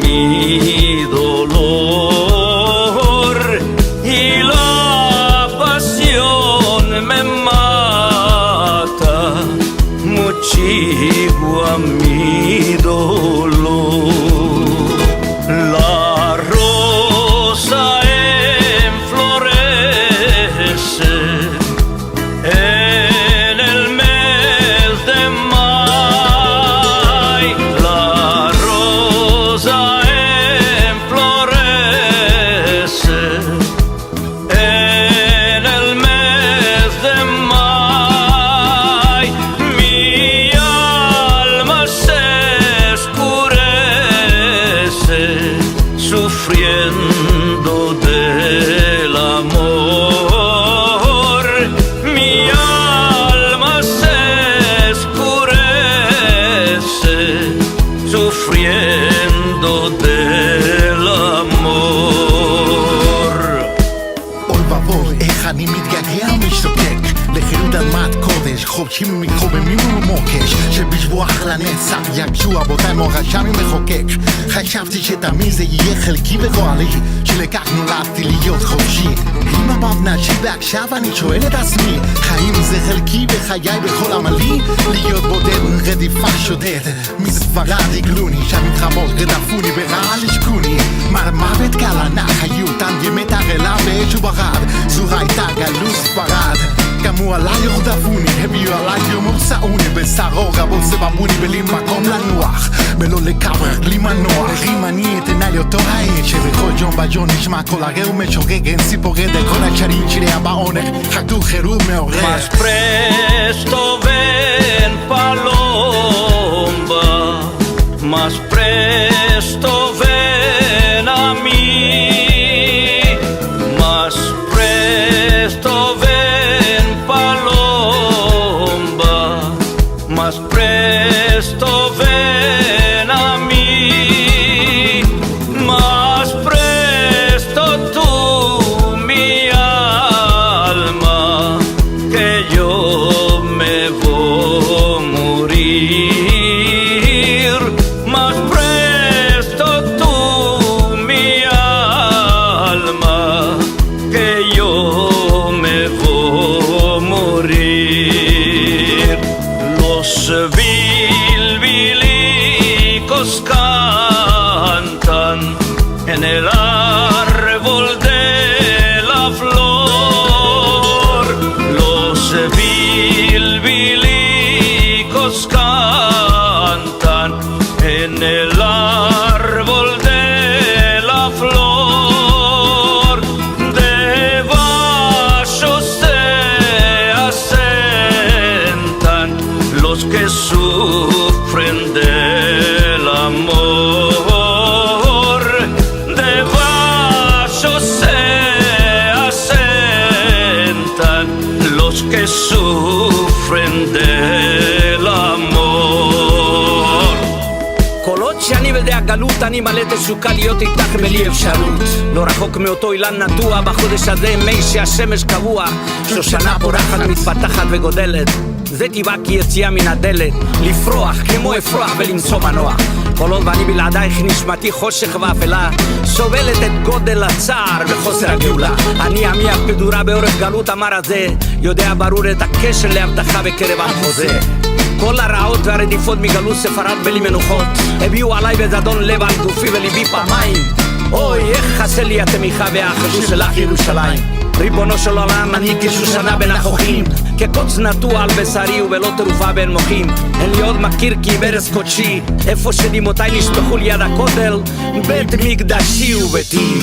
mi dolor y la pasión me mata muchísimo a mi dolor. La rosa enflorece en el mes de mayo. La rosa enflorece en el mes de mayo. Mi alma se escurece sufriendo del amor. Mi alma se escurece sufriendo del amor. אוי ואבוי, איך אני מתגעגע ומשתוקק לחירות אדמת קודש, חובשים ומתחוממים ומוקש שבשבועך לנצח יגשו אבותיי מורשה ממחוקק. חשבתי שתמיד זה יהיה חלקי וגואלי, שלכך נולדתי להיות חופשי. אם אמרת נשי ועכשיו אני שואל את עצמי, חיים זה חלקי בחיי בכל עמלי? להיות בודד רדיפה שודד מספרד הגלוני, שהמלחמות רדפוני ברעל השקוני. מר מוות גלנך היו אותם ימי תרעלה באש וברד, זו הייתה גלות ספרד. קמו עליי רדפוני, הביאו עליי יום ורסעוני, בשרו רבות סבבוני בלי מקום לנוח, בלא לקבר, בלי מנוח. אם אני אתנה לאותו העד שבכל יום ביום נשמע כל הרע ומשורר, אין סיפורי דקות הקשרים שיריה בעונג, חגדו חירות מעורר. Más presto ven palomba, más presto ven a mí, más presto ven palomba, más presto ven a mí, más presto tú mi alma, que yo me voy a morir. Más presto tú mi alma, que yo me voy a morir. Los bilbilicos cantan en el árbol de la flor. Los bilbilicos cantan en el árbol de la flor. Debajo se asentan los que sufren del amor. Debajo se asentan los que sufren del amor. קולות שאני בדי הגלות אני מלא תשוקה להיות איתך בלי אפשרות. לא רחוק מאותו אילן נטוע בחודש הזה מי שהשמש קבוע, שושנה פורחת מתפתחת וגודלת, זה טבעה כי יציאה מן הדלת, לפרוח כמו אפרוח ולמצוא מנוח. כל עוד ואני בלעדייך נשמתי חושך ואפלה, סובלת את גודל הצער וחוסר הגאולה. אני עמי הפדורה באורך גלות אמר הזה, יודע ברור את הקשר להבטחה בקרב עם חוזה. כל הרעות והרדיפות מגלות ספרד בלי מנוחות, הביאו עליי בזדון לב על גופי וליבי פעמיים. אוי, איך חסר לי התמיכה והחידוש שלך ירושלים. ריבונו של עולם, אני כשושנה בין החוכים, כקוץ נטוע על בשרי ובלא תרופה בין מוחים. אין לי עוד מכיר כי ברז קודשי, איפה שדמעותיי נשפכו ליד הכותל, בית מקדשי וביתי.